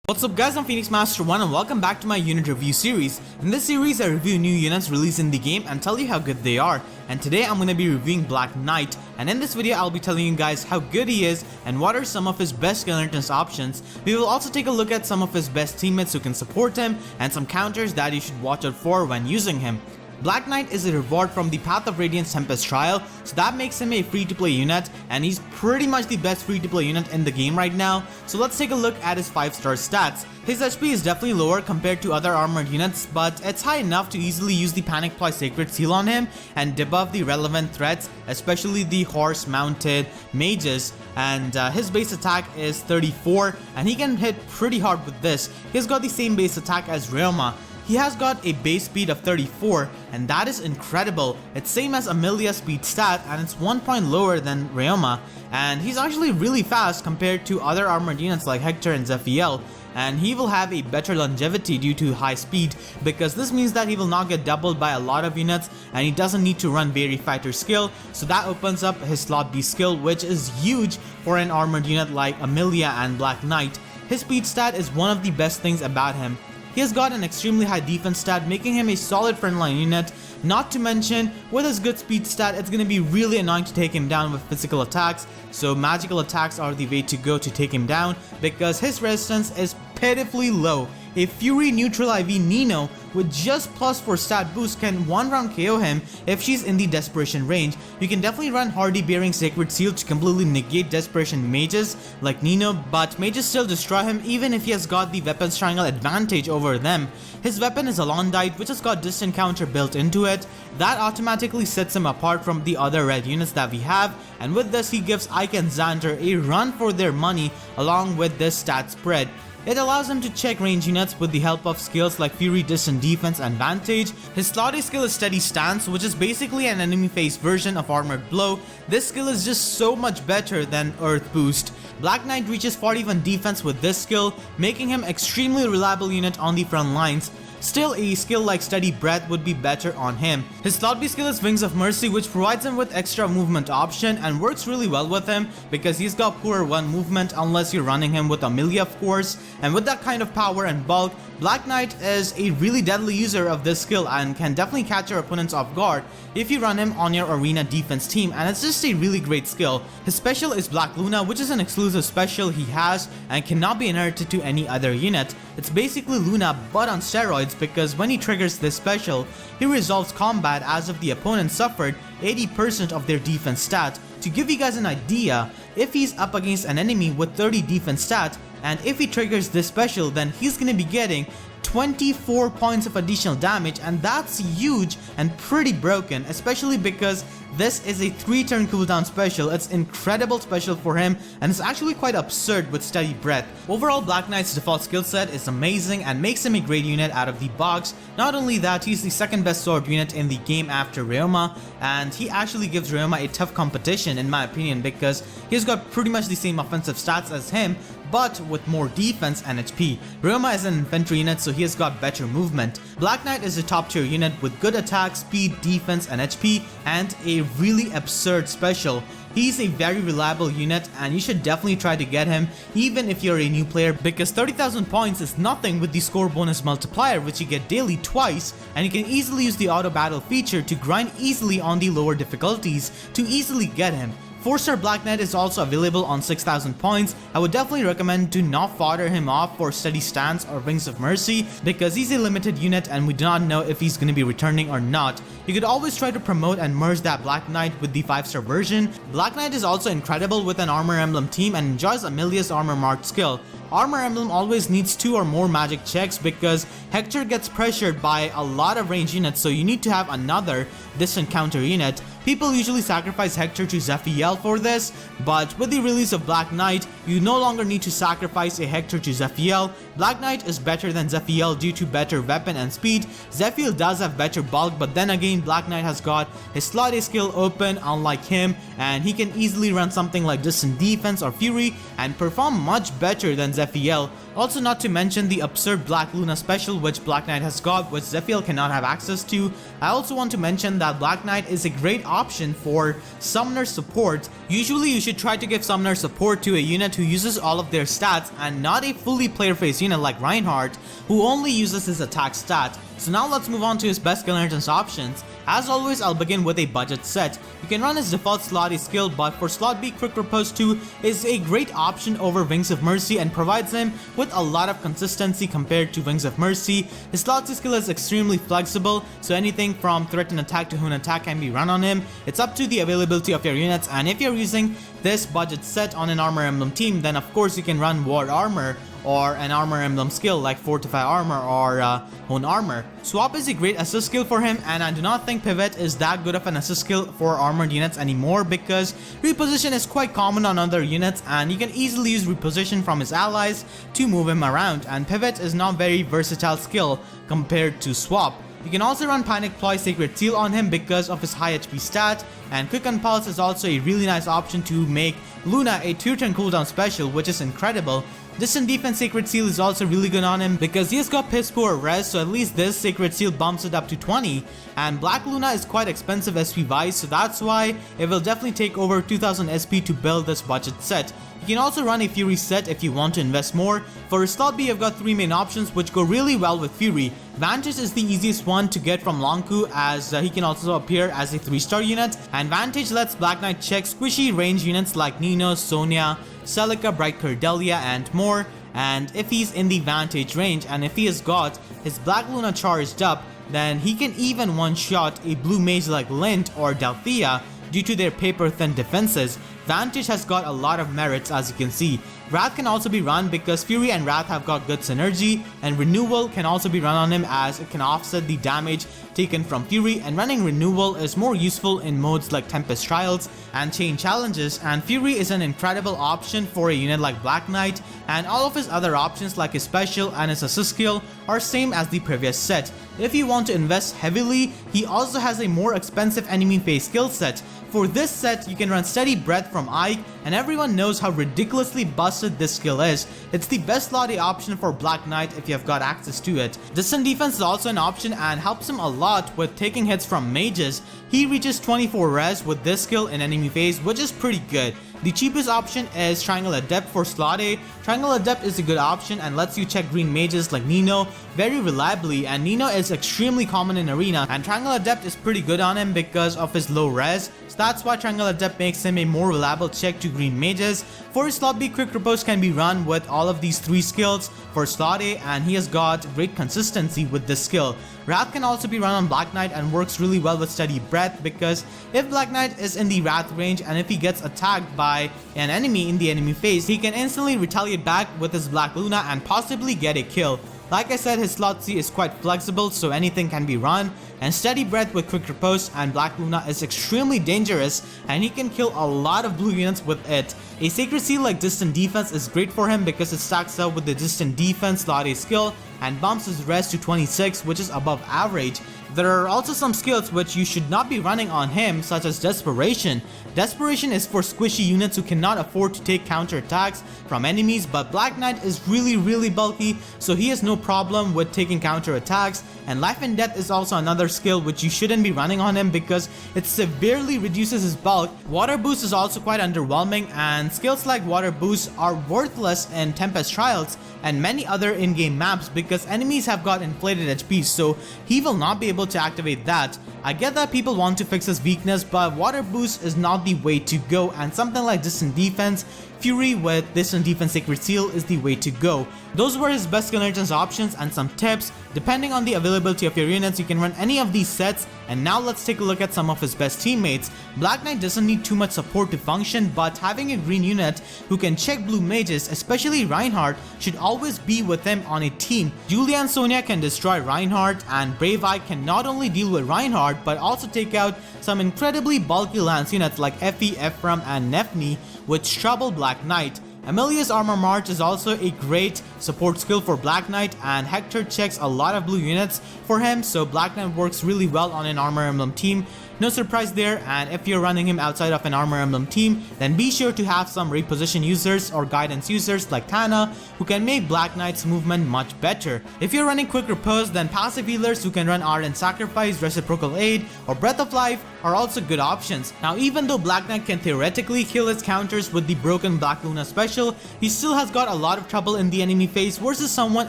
What's up guys, I'm Phoenix Master 1 and welcome back to my unit review series. In this series I review new units released in the game and tell you how good they are. And today I'm going to be reviewing Black Knight, and in this video I'll be telling you guys how good he is and what are some of his best skill entrance options. We will also take a look at some of his best teammates who can support him and some counters that you should watch out for when using him. Black Knight is a reward from the Path of Radiance Tempest trial, so that makes him a free-to-play unit, and he's pretty much the best free-to-play unit in the game right now. So let's take a look at his 5-star stats. His HP is definitely lower compared to other armored units, but it's high enough to easily use the Panic Ply Sacred Seal on him and debuff the relevant threats, especially the horse-mounted mages. And his base attack is 34, and he can hit pretty hard with this. He's got the same base attack as Ryoma. He has got a base speed of 34, and that is incredible. It's same as Amelia's speed stat, and it's 1 point lower than Ryoma. And he's actually really fast compared to other armored units like Hector and Zephiel. And he will have a better longevity due to high speed, because this means that he will not get doubled by a lot of units, and he doesn't need to run Varied Fighter skill, so that opens up his slot B skill, which is huge for an armored unit like Amelia and Black Knight. His speed stat is one of the best things about him. He has got an extremely high defense stat, making him a solid frontline unit. Not to mention, with his good speed stat, it's going to be really annoying to take him down with physical attacks, so magical attacks are the way to go to take him down, because his resistance is pitifully low. A Fury neutral IV Nino with just +4 stat boost can one round KO him if she's in the Desperation range. You can definitely run Hardy Bearing Sacred Seal to completely negate Desperation mages like Nino, but mages still destroy him even if he has got the Weapons Triangle advantage over them. His weapon is Alondite, which has got distant counter built into it. That automatically sets him apart from the other red units that we have, and with this he gives Ike and Xander a run for their money along with this stat spread. It allows him to check range units with the help of skills like Fury, Distant Defense, and Vantage. His slot A skill is Steady Stance, which is basically an enemy face version of Armored Blow. This skill is just so much better than Earth Boost. Black Knight reaches 41 defense with this skill, making him extremely reliable unit on the front lines. Still, a skill like Steady Breath would be better on him. His slot B skill is Wings of Mercy, which provides him with extra movement option and works really well with him because he's got poor 1 movement unless you're running him with Amelia, of course. And with that kind of power and bulk, Black Knight is a really deadly user of this skill and can definitely catch your opponents off guard if you run him on your arena defense team, and it's just a really great skill. His special is Black Luna, which is an exclusive special he has and cannot be inherited to any other unit. It's basically Luna but on steroids, because when he triggers this special, he resolves combat as if the opponent suffered 80% of their defense stat. To give you guys an idea, if he's up against an enemy with 30 defense stat, and if he triggers this special, then he's gonna be getting 24 points of additional damage, and that's huge and pretty broken, especially because this is a 3-turn cooldown special. It's incredible special for him, and it's actually quite absurd with Steady Breath. Overall, Black Knight's default skill set is amazing and makes him a great unit out of the box. Not only that, he's the second best sword unit in the game after Ryoma, and he actually gives Ryoma a tough competition in my opinion, because he's got pretty much the same offensive stats as him, but with more defense and HP. Ryoma is an infantry unit, so he has got better movement. Black Knight is a top tier unit with good attack, speed, defense, and HP, and a really absurd special. He's a very reliable unit, and you should definitely try to get him even if you're a new player, because 30,000 points is nothing with the score bonus multiplier, which you get daily twice, and you can easily use the auto battle feature to grind easily on the lower difficulties to easily get him. 4-star Black Knight is also available on 6,000 points. I would definitely recommend to not fodder him off for Steady Stance or Wings of Mercy, because he's a limited unit and we do not know if he's going to be returning or not. You could always try to promote and merge that Black Knight with the 5-star version. Black Knight is also incredible with an Armor Emblem team and enjoys Amelia's Armor Marked skill. Armor Emblem always needs 2 or more magic checks because Hector gets pressured by a lot of range units, so you need to have another distant counter unit. People usually sacrifice Hector to Zephiel for this, but with the release of Black Knight, you no longer need to sacrifice a Hector to Zephiel. Black Knight is better than Zephiel due to better weapon and speed. Zephiel does have better bulk, but then again, Black Knight has got his slot A skill open unlike him, and he can easily run something like Distant Defense or Fury and perform much better than Zephiel. Also, not to mention the absurd Black Luna special which Black Knight has got, which Zephiel cannot have access to. I also want to mention that Black Knight is a great option for summoner support Usually you should try to give summoner support to a unit who uses all of their stats and not a fully player-faced unit like Reinhardt who only uses his attack stat. So now let's move on to his best skill inheritance options. As always, I'll begin with a budget set. You can run his default slot A skill, but for slot B, Quick Riposte 2 is a great option over Wings of Mercy and provides him with a lot of consistency compared to Wings of Mercy. His slot C skill is extremely flexible, so anything from threat and attack to Hoon attack can be run on him. It's up to the availability of your units, and if you're using this budget set on an Armor Emblem team, then of course you can run War Armor or an Armor Emblem skill like Fortify Armor or Hone Armor. Swap is a great assist skill for him, and I do not think Pivot is that good of an assist skill for armored units anymore because reposition is quite common on other units and you can easily use reposition from his allies to move him around, and Pivot is not very versatile skill compared to Swap. You can also run Panic Ploy Sacred Seal on him because of his high HP stat, and Quick and Pulse is also a really nice option to make Luna a 2-turn cooldown special, which is incredible. Distant Defense Sacred Seal is also really good on him because he has got Piss Poor Res, so at least this Sacred Seal bumps it up to 20. And Black Luna is quite expensive SP wise, so that's why it will definitely take over 2000 SP to build this budget set. You can also run a Fury set if you want to invest more. For slot B, you've got 3 main options which go really well with Fury. Vantage is the easiest one to get from Lonku as he can also appear as a 3-star unit, and Vantage lets Black Knight check squishy range units like Nino, Sonya, Celica, Bright Cordelia and more. And if he's in the Vantage range and if he has got his Black Luna charged up, then he can even one-shot a blue mage like Lint or Delphia due to their paper-thin defenses. Vantage has got a lot of merits, as you can see. Wrath can also be run because Fury and Wrath have got good synergy, and Renewal can also be run on him as it can offset the damage taken from Fury, and running Renewal is more useful in modes like Tempest Trials and Chain Challenges, and Fury is an incredible option for a unit like Black Knight, and all of his other options like his special and his assist skill are same as the previous set. If you want to invest heavily, he also has a more expensive enemy phase skill set. For this set, you can run Steady Breath from Ike, and everyone knows how ridiculously busted this skill is. It's the best slot A option for Black Knight if you have got access to it. Distant Defense is also an option and helps him a lot with taking hits from mages. He reaches 24 res with this skill in enemy phase, which is pretty good. The cheapest option is Triangle Adept for slot A. Triangle Adept is a good option and lets you check green mages like Nino very reliably, and Nino is extremely common in Arena, and Triangle Adept is pretty good on him because of his low res, so that's why Triangle Adept makes him a more reliable check to green mages. For slot B, Quick Riposte can be run with all of these 3 skills for slot A, and he has got great consistency with this skill. Wrath can also be run on Black Knight and works really well with Steady Breath because if Black Knight is in the Wrath range and if he gets attacked by an enemy in the enemy phase, he can instantly retaliate back with his Black Luna and possibly get a kill. Like I said, his slot C is quite flexible, so anything can be run, and Steady Breath with Quick Riposte and Black Luna is extremely dangerous and he can kill a lot of blue units with it. A Sacred Seal like Distant Defense is great for him because it stacks up with the Distant Defense slot A skill and bumps his res to 26, which is above average. There are also some skills which you should not be running on him, such as Desperation. Desperation is for squishy units who cannot afford to take counter attacks from enemies, but Black Knight is really bulky, so he has no problem with taking counter attacks. And Life and Death is also another skill which you shouldn't be running on him because it severely reduces his bulk. Water Boost is also quite underwhelming, and skills like Water Boost are worthless in Tempest Trials and many other in-game maps because enemies have got inflated HP, so he will not be able to activate that. I get that people want to fix his weakness, but Water Boost is not the way to go, and something like Distant Defense, Fury with Distant Defense Sacred Seal is the way to go. Those were his best skill inheritance options and some tips. Depending on the availability of your units, you can run any of these sets, and now let's take a look at some of his best teammates. Black Knight doesn't need too much support to function, but having a green unit who can check blue mages, especially Reinhardt, should always be with him on a team. Julia and Sonya can destroy Reinhardt, and Brave Eye can not only deal with Reinhardt but also take out some incredibly bulky lance units like Effie, Ephraim and Nefni, which trouble Black Knight. Amelia's Armor March is also a great support skill for Black Knight, and Hector checks a lot of blue units for him, so Black Knight works really well on an Armor Emblem team. No surprise there, and if you're running him outside of an Armor Emblem team, then be sure to have some reposition users or guidance users like Tana who can make Black Knight's movement much better. If you're running Quick Riposte, then passive healers who can run Ardent Sacrifice, Reciprocal Aid or Breath of Life are also good options. Now even though Black Knight can theoretically kill his counters with the broken Black Luna special, he still has got a lot of trouble in the enemy phase versus someone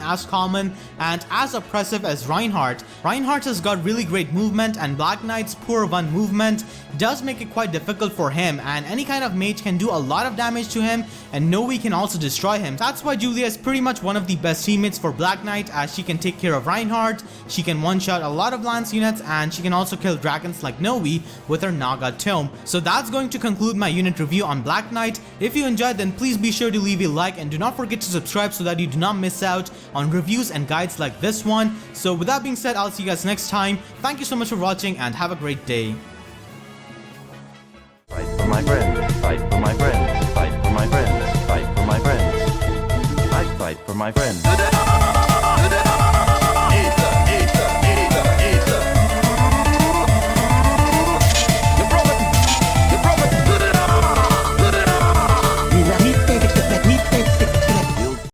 as common and as oppressive as Reinhardt. Reinhardt has got really great movement, and Black Knight's poor one movement does make it quite difficult for him, and any kind of mage can do a lot of damage to him, and Noe can also destroy him. That's why Julia is pretty much one of the best teammates for Black Knight, as she can take care of Reinhardt, she can one-shot a lot of lance units, and she can also kill dragons like Noe with her Naga Tome. So that's going to conclude my unit review on Black Knight. If you enjoyed, then please be sure to leave a like and do not forget to subscribe so that you do not miss out on reviews and guides like this one. So with that being said, I'll see you guys next time. Thank you so much for watching and have a great day. Fight for my friends, fight for my friends, fight for my friends, fight for my friends. I fight for my friends.